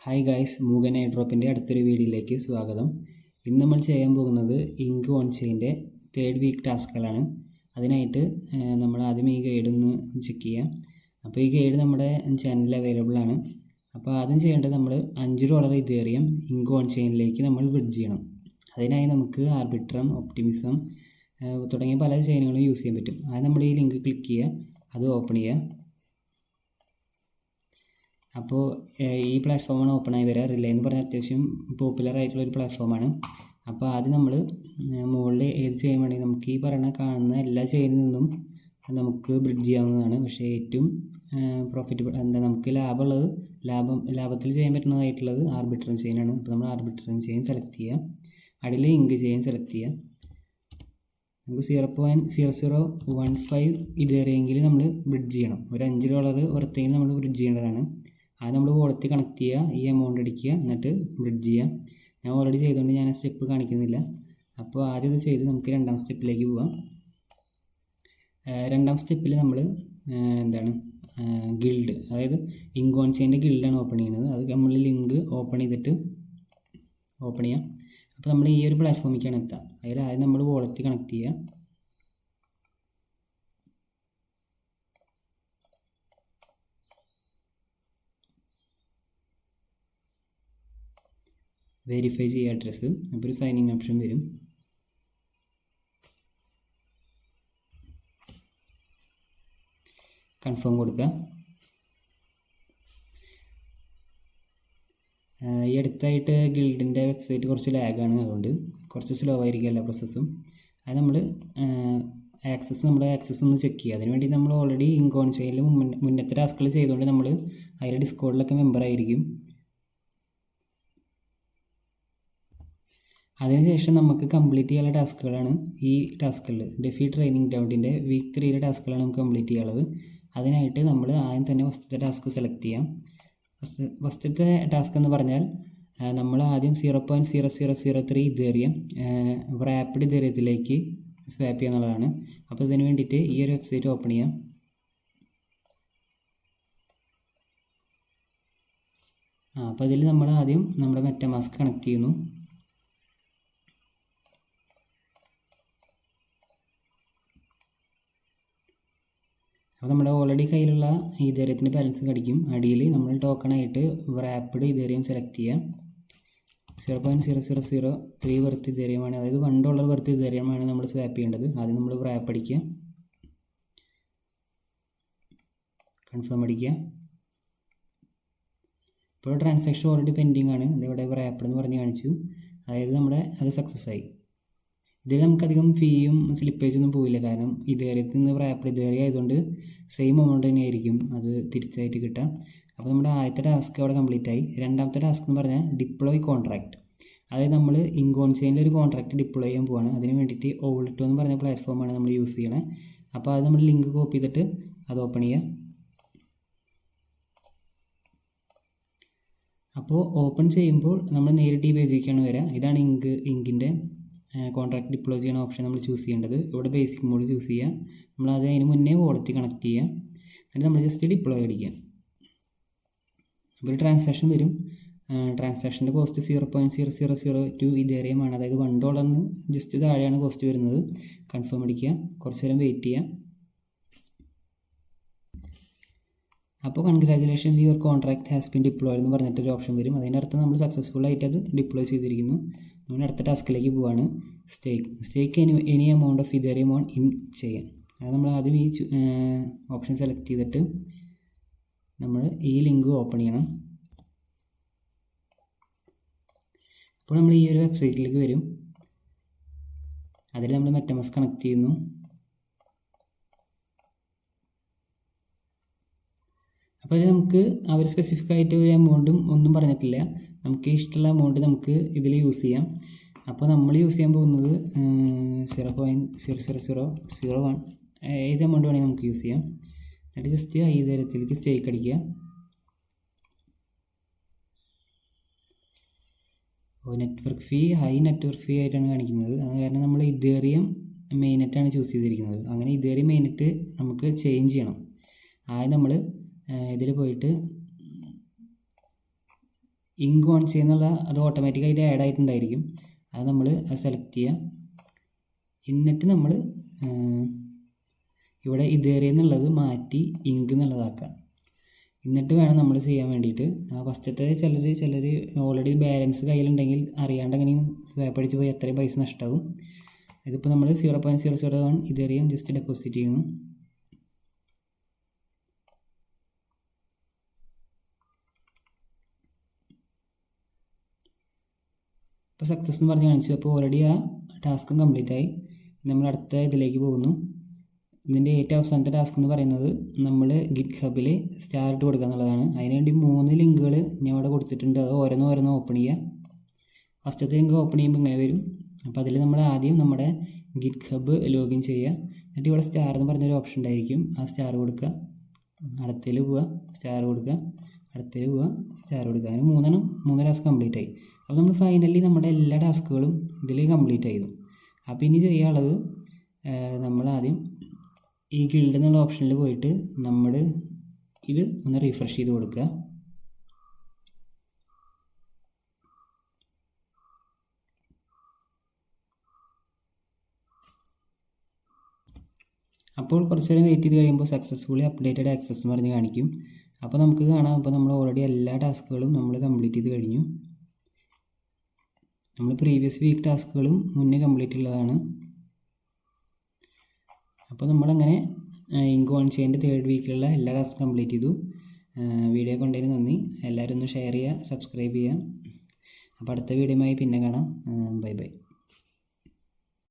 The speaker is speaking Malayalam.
ഹായ് ഗായ്സ്, മൂഗൻ എയർഡ്രോപ്പിൻ്റെ അടുത്തൊരു വീഡിയോയിലേക്ക് സ്വാഗതം. ഇന്ന് നമ്മൾ ചെയ്യാൻ പോകുന്നത് ഇങ്ക് ഓൺ ചെയിൻ്റെ തേർഡ് വീക്ക് ടാസ്കുകളാണ്. അതിനായിട്ട് നമ്മൾ ആദ്യം ഈ ഗൈഡ് ഒന്ന് ചെക്ക് ചെയ്യാം. അപ്പോൾ ഈ ഗൈഡ് നമ്മുടെ ചാനലിൽ അവൈലബിൾ ആണ്. അപ്പോൾ ആദ്യം ചെയ്യേണ്ടത് നമ്മൾ $5 ഇതേറിയം ഇങ്ക് ഓൺ ചെയിനിലേക്ക് നമ്മൾ ബ്രിഡ്ജ് ചെയ്യണം. അതിനായി നമുക്ക് ആർബിട്രം, ഒപ്റ്റിമിസം തുടങ്ങിയ പല ചെയിനുകളും യൂസ് ചെയ്യാൻ പറ്റും. അത് നമ്മൾ ഈ ലിങ്ക് ക്ലിക്ക് ചെയ്യുക, അത് ഓപ്പൺ ചെയ്യുക. അപ്പോൾ ഈ പ്ലാറ്റ്ഫോമാണ് ഓപ്പണായി വരിക. റിലേ എന്ന് പറഞ്ഞാൽ അത്യാവശ്യം പോപ്പുലർ ആയിട്ടുള്ളൊരു പ്ലാറ്റ്ഫോമാണ്. അപ്പോൾ ആദ്യം നമ്മൾ മുകളിൽ ഏത് ചെയിൻ വേണമെങ്കിൽ നമുക്ക് ഈ കാണുന്ന എല്ലാ ചെയിനിൽ നിന്നും നമുക്ക് ബ്രിഡ്ജ് ചെയ്യാവുന്നതാണ്. പക്ഷേ ഏറ്റവും പ്രോഫിറ്റബിൾ നമുക്ക് ലാഭത്തിൽ ചെയ്യാൻ പറ്റുന്നതായിട്ടുള്ളത് ആർബിട്രം ചെയിനാണ്. അപ്പോൾ നമ്മൾ ആർബിട്രം ചെയിൻ സെലക്ട് ചെയ്യുക, അടിയിൽ ഇങ്ക് ചെയിൻ സെലക്ട് ചെയ്യുക. നമുക്ക് 0.0015 ഇതേറിയെങ്കിൽ നമ്മൾ ബ്രിഡ്ജ് ചെയ്യണം. ഒരു $5 പുറത്തെങ്കിൽ നമ്മൾ ബ്രിഡ്ജ് ചെയ്യേണ്ടതാണ്. അത് നമ്മൾ വോളത്തിൽ കണക്ട് ചെയ്യുക, ഈ എമൗണ്ട് അടിക്കുക, എന്നിട്ട് ബ്രിഡ്ജ് ചെയ്യുക. ഞാൻ ഓൾറെഡി ചെയ്തുകൊണ്ട് ഞാൻ ആ സ്റ്റെപ്പ് കാണിക്കുന്നില്ല. അപ്പോൾ ആദ്യം ഇത് ചെയ്ത് നമുക്ക് രണ്ടാം സ്റ്റെപ്പിലേക്ക് പോവാം. രണ്ടാം സ്റ്റെപ്പിൽ നമ്മൾ ഗിൽഡ്, അതായത് ഇങ്ക് ഓൺ ചെയിൻ്റെ ഗിൽഡാണ് ഓപ്പൺ ചെയ്യുന്നത്. അത് നമ്മൾ ലിങ്ക് ഓപ്പൺ ചെയ്തിട്ട് ഓപ്പൺ ചെയ്യാം. അപ്പോൾ നമ്മൾ ഈ ഒരു പ്ലാറ്റ്ഫോമിലേക്കാണ് എത്തുക. അതിൽ ആദ്യം നമ്മൾ വോളറ്റ് കണക്ട് ചെയ്യുക. വെരിഫൈ ചെയ്യുക അഡ്രസ്സ്. അപ്പോൾ ഒരു സൈൻ ഇൻ ഓപ്ഷൻ വരും. കൺഫേം കൊടുക്കുക. ഈ അടുത്തായിട്ട് ഗിൽഡിൻ്റെ വെബ്സൈറ്റ് കുറച്ച് ലാഗാണ്, അതുകൊണ്ട് കുറച്ച് സ്ലോ ആയിരിക്കും എല്ലാ പ്രോസസ്സും. അത് നമ്മൾ നമ്മുടെ ആക്സസ് ഒന്ന് ചെക്ക് ചെയ്യുക. അതിനുവേണ്ടി നമ്മൾ ഓൾറെഡി ഇങ്ക് ഓൺ ചെയിനിൽ മുന്നത്തെ ടാസ്കുകൾ ചെയ്തുകൊണ്ട് നമ്മൾ അതിൽ ഡിസ്കോഡിലൊക്കെ മെമ്പറായിരിക്കും. അതിനുശേഷം നമുക്ക് കംപ്ലീറ്റ് ചെയ്യാനുള്ള ടാസ്കുകളാണ് ഈ ടാസ്കുകൾ. ഡെഫി ട്രെയിനിങ് ഗ്രൗണ്ടിൻ്റെ വീക്ക് 3 ടാസ്കുകളാണ് നമുക്ക് കംപ്ലീറ്റ് ചെയ്യാനുള്ളത്. അതിനായിട്ട് നമ്മൾ ആദ്യം തന്നെ ഫസ്റ്റത്തെ ടാസ്ക് സെലക്ട് ചെയ്യാം. ഫസ്റ്റത്തെ ടാസ്ക് എന്ന് പറഞ്ഞാൽ നമ്മൾ ആദ്യം 0.0003 ഇതേറിയം റാപ്പിഡ് ഇതേറിയത്തിലേക്ക് സ്വാപ്പ് ചെയ്യുക എന്നുള്ളതാണ്. അപ്പോൾ ഇതിന് വേണ്ടിയിട്ട് ഈ ഒരു വെബ്സൈറ്റ് ഓപ്പൺ ചെയ്യാം. അപ്പോൾ ഇതിൽ നമ്മൾ ആദ്യം നമ്മുടെ മെറ്റമാസ്ക് കണക്ട് ചെയ്യുന്നു. അപ്പോൾ നമ്മുടെ ഓൾറെഡി കയ്യിലുള്ള ഇതേറിയത്തിൻ്റെ ബാലൻസ് കടിക്കും. അടിയിൽ നമ്മൾ ടോക്കണായിട്ട് റാപ്പിഡ് ഇതേറിയം സെലക്ട് ചെയ്യുക. 0.0003 വർത്ത് ഇതേറിയമാണ്, അതായത് $1 വർത്ത് ഇതേറിയമാണ് നമ്മൾ സ്വാപ്പ് ചെയ്യേണ്ടത്. ആദ്യം നമ്മൾ റാപ്പ് അടിക്കുക, കൺഫേം അടിക്കുക. ഇപ്പോൾ ട്രാൻസാക്ഷൻ ഓൾറെഡി പെൻഡിങ് ആണ്. ഇതിവിടെ റാപ്പിഡ് എന്ന് പറഞ്ഞ് കാണിച്ചു, അതായത് അത് സക്സസ് ആയി. ഇതിൽ നമുക്കധികം ഫീയും സ്ലിപ്പേജൊന്നും പോവില്ല, കാരണം ഇതേറിയത്തിൽ നിന്ന് റാപ്പിഡ് ഇതേറിയ ആയതുകൊണ്ട് സെയിം എമൗണ്ട് തന്നെ ആയിരിക്കും അത് തിരിച്ചായിട്ട് കിട്ടുക. അപ്പോൾ നമ്മുടെ ആദ്യത്തെ ടാസ്ക് അവിടെ കംപ്ലീറ്റ് ആയി. രണ്ടാമത്തെ ടാസ്ക് എന്ന് പറഞ്ഞാൽ ഡിപ്ലോയ് കോൺട്രാക്ട്, അതായത് നമ്മൾ ഇങ്ക് ഓൺ ചെയിനിൽ ഒരു കോൺട്രാക്ട് ഡിപ്ലോയ് ചെയ്യാൻ പോവാണ്. അതിന് വേണ്ടിയിട്ട് ഓൾട്ടോ എന്ന് പറഞ്ഞ പ്ലാറ്റ്ഫോമാണ് നമ്മൾ യൂസ് ചെയ്യണത്. അപ്പോൾ അത് നമ്മൾ ലിങ്ക് കോപ്പി ചെയ്തിട്ട് അത് ഓപ്പൺ ചെയ്യുക. അപ്പോൾ ഓപ്പൺ ചെയ്യുമ്പോൾ നമ്മൾ നേരിട്ട് ഈ പേജിലേക്കാണ് വരിക. ഇതാണ് ഇങ്കിൻ്റെ കോൺട്രാക്ട് ഡിപ്ലോയ് ചെയ്യുന്ന ഓപ്ഷൻ നമ്മൾ ചൂസ് ചെയ്യേണ്ടത്. ഇവിടെ ബേസിക് മോഡ് ചൂസ് ചെയ്യുക. നമ്മൾ അതിന് മുന്നേ വോളറ്റ് കണക്ട് ചെയ്യുക, എന്നിട്ട് നമ്മൾ ജസ്റ്റ് ഡിപ്ലോയ് അടിക്കുക. അപ്പോൾ ഒരു ട്രാൻസാക്ഷൻ വരും. ട്രാൻസാക്ഷൻ്റെ കോസ്റ്റ് 0.0002 ഇതേറിയമാണ്, അതായത് $1 ജസ്റ്റ് താഴെയാണ് കോസ്റ്റ് വരുന്നത്. കൺഫേം അടിക്കുക, കുറച്ച് നേരം വെയിറ്റ് ചെയ്യുക. അപ്പോൾ congratulations, your contract has been deployed എന്ന് പറഞ്ഞിട്ടൊരു ഓപ്ഷൻ വരും. അതിൻ്റെ അർത്ഥം നമ്മൾ സക്സസ്ഫുൾ ആയിട്ട് അത് ഡിപ്ലോയ് ചെയ്തിരിക്കുന്നു. നമ്മൾ അടുത്ത ടാസ്കിലേക്ക് പോവാണ്. Stake any amount of Ethereum on in chain. അത് നമ്മൾ ആദ്യം ഈ ഓപ്ഷൻ സെലക്ട് ചെയ്തിട്ട് നമ്മൾ ഈ ലിങ്ക് ഓപ്പൺ ചെയ്യണം. അപ്പോൾ നമ്മൾ ഈ ഒരു വെബ്സൈറ്റിലേക്ക് വരും. അതിൽ നമ്മൾ മെറ്റമാസ്ക് കണക്ട് ചെയ്യുന്നു. അപ്പോൾ അതിൽ നമുക്ക് അവർ സ്പെസിഫിക് ആയിട്ട് ഒരു എമൗണ്ടും ഒന്നും പറഞ്ഞിട്ടില്ല. നമുക്ക് ഇഷ്ടമുള്ള എമൗണ്ട് നമുക്ക് ഇതിൽ യൂസ് ചെയ്യാം. അപ്പോൾ നമ്മൾ യൂസ് ചെയ്യാൻ പോകുന്നത് 0.00001 ഏത് എമൗണ്ട് വേണമെങ്കിൽ നമുക്ക് യൂസ് ചെയ്യാം. എന്നിട്ട് ജസ്റ്റ് ഈ തരത്തിലേക്ക് സ്റ്റേക്ക് അടിക്കുക. നെറ്റ്വർക്ക് ഫീ ഹൈ നെറ്റ്വർക്ക് ഫീ ആയിട്ടാണ് കാണിക്കുന്നത്. അത് കാരണം നമ്മൾ ഇതേറിയം മെയിനെറ്റാണ് ചൂസ് ചെയ്തിരിക്കുന്നത്. അങ്ങനെ ഇതേറിയം മെയിനെറ്റ് നമുക്ക് ചേഞ്ച് ചെയ്യണം. ആദ്യം നമ്മൾ ഇതിൽ പോയിട്ട് ഇങ്ക് ഓൺ ചെയ്യുന്നുള്ള അത് ഓട്ടോമാറ്റിക്കായിട്ട് ആഡ് ആയിട്ടുണ്ടായിരിക്കും. അത് നമ്മൾ സെലക്ട് ചെയ്യുക. എന്നിട്ട് നമ്മൾ ഇവിടെ ഇതേറിയ എന്നുള്ളത് മാറ്റി ഇങ്ക് എന്നുള്ളതാക്കുക. എന്നിട്ട് വേണം നമ്മൾ ചെയ്യാൻ വേണ്ടിയിട്ട്. ഫസ്റ്റത്തെ ചിലർ ഓൾറെഡി ബാലൻസ് കയ്യിലുണ്ടെങ്കിൽ അറിയാണ്ട് എങ്ങനെയും സ്വാപ്പ് അടിച്ച് പോയി അത്രയും പൈസ നഷ്ടമാകും. ഇതിപ്പോൾ നമ്മൾ 0.001 ഇതേറിയം ജസ്റ്റ് ഡെപ്പോസിറ്റ് ചെയ്യുന്നു. ഇപ്പോൾ സക്സസ് എന്ന് പറഞ്ഞ് കാണിച്ചു. അപ്പോൾ ഓൾറെഡി ആ ടാസ്കും കംപ്ലീറ്റ് ആയി. നമ്മൾ അടുത്ത ഇതിലേക്ക് പോകുന്നു. ഇതിൻ്റെ ഏറ്റവും അവസാനത്തെ ടാസ്ക് എന്ന് പറയുന്നത് നമ്മൾ ഗിറ്റ് ഹബിൽ സ്റ്റാർ ഇട്ട് കൊടുക്കുക എന്നുള്ളതാണ്. അതിനുവേണ്ടി 3 ലിങ്കുകൾ ഞാൻ ഇവിടെ കൊടുത്തിട്ടുണ്ട്. അത് ഓരോന്ന് ഓപ്പൺ ചെയ്യുക. ഫസ്റ്റത്തെ ലിങ്ക് ഓപ്പൺ ചെയ്യുമ്പോൾ ഇങ്ങനെ വരും. അപ്പോൾ അതിൽ നമ്മൾ ആദ്യം നമ്മുടെ ഗിറ്റ് ഹബ് ലോഗിൻ ചെയ്യുക. എന്നിട്ട് ഇവിടെ സ്റ്റാർ എന്ന് പറഞ്ഞൊരു ഓപ്ഷൻ ഉണ്ടായിരിക്കും. ആ സ്റ്റാർ കൊടുക്കുക. അടുത്തതിൽ പോവുക, സ്റ്റാർ കൊടുക്കുക. അടുത്തതിൽ പോവുക, സ്റ്റാർ കൊടുക്കുക. അങ്ങനെ 3 ടാസ്ക് കംപ്ലീറ്റ് ആയി. അപ്പോൾ നമ്മൾ ഫൈനലി നമ്മുടെ എല്ലാ ടാസ്കുകളും ഇതിൽ കംപ്ലീറ്റ് ആയിരുന്നു. അപ്പോൾ ഇനി ചെയ്യാനുള്ളത് നമ്മളാദ്യം ഈ ഗിൽഡ് എന്നുള്ള ഓപ്ഷനിൽ പോയിട്ട് നമ്മൾ ഇത് ഒന്ന് റീഫ്രഷ് ചെയ്ത് കൊടുക്കുക. അപ്പോൾ കുറച്ച് നേരം വെയിറ്റ് ചെയ്ത് കഴിയുമ്പോൾ സക്സസ്ഫുള്ളി അപ്ഡേറ്റഡ് ആക്സസ് എന്ന് പറഞ്ഞ് കാണിക്കും. അപ്പോൾ നമുക്ക് കാണാം, ഇപ്പോൾ നമ്മൾ ഓൾറെഡി എല്ലാ ടാസ്കുകളും നമ്മൾ കംപ്ലീറ്റ് ചെയ്ത് കഴിഞ്ഞു. നമ്മൾ പ്രീവിയസ് വീക്ക് ടാസ്കുകളും മുന്നേ കംപ്ലീറ്റ് ഉള്ളതാണ്. അപ്പോൾ നമ്മളങ്ങനെ ഇങ്ക് ഓൺ ചെയ്യേണ്ട 3rd വീക്കിലുള്ള എല്ലാ ടാസ്കും കംപ്ലീറ്റ് ചെയ്തു. വീഡിയോ കണ്ടതിന് നന്ദി. എല്ലാവരും ഒന്ന് ഷെയർ ചെയ്യുക, സബ്സ്ക്രൈബ് ചെയ്യുക. അപ്പോൾ അടുത്ത വീഡിയോയുമായി പിന്നെ കാണാം. Bye bye.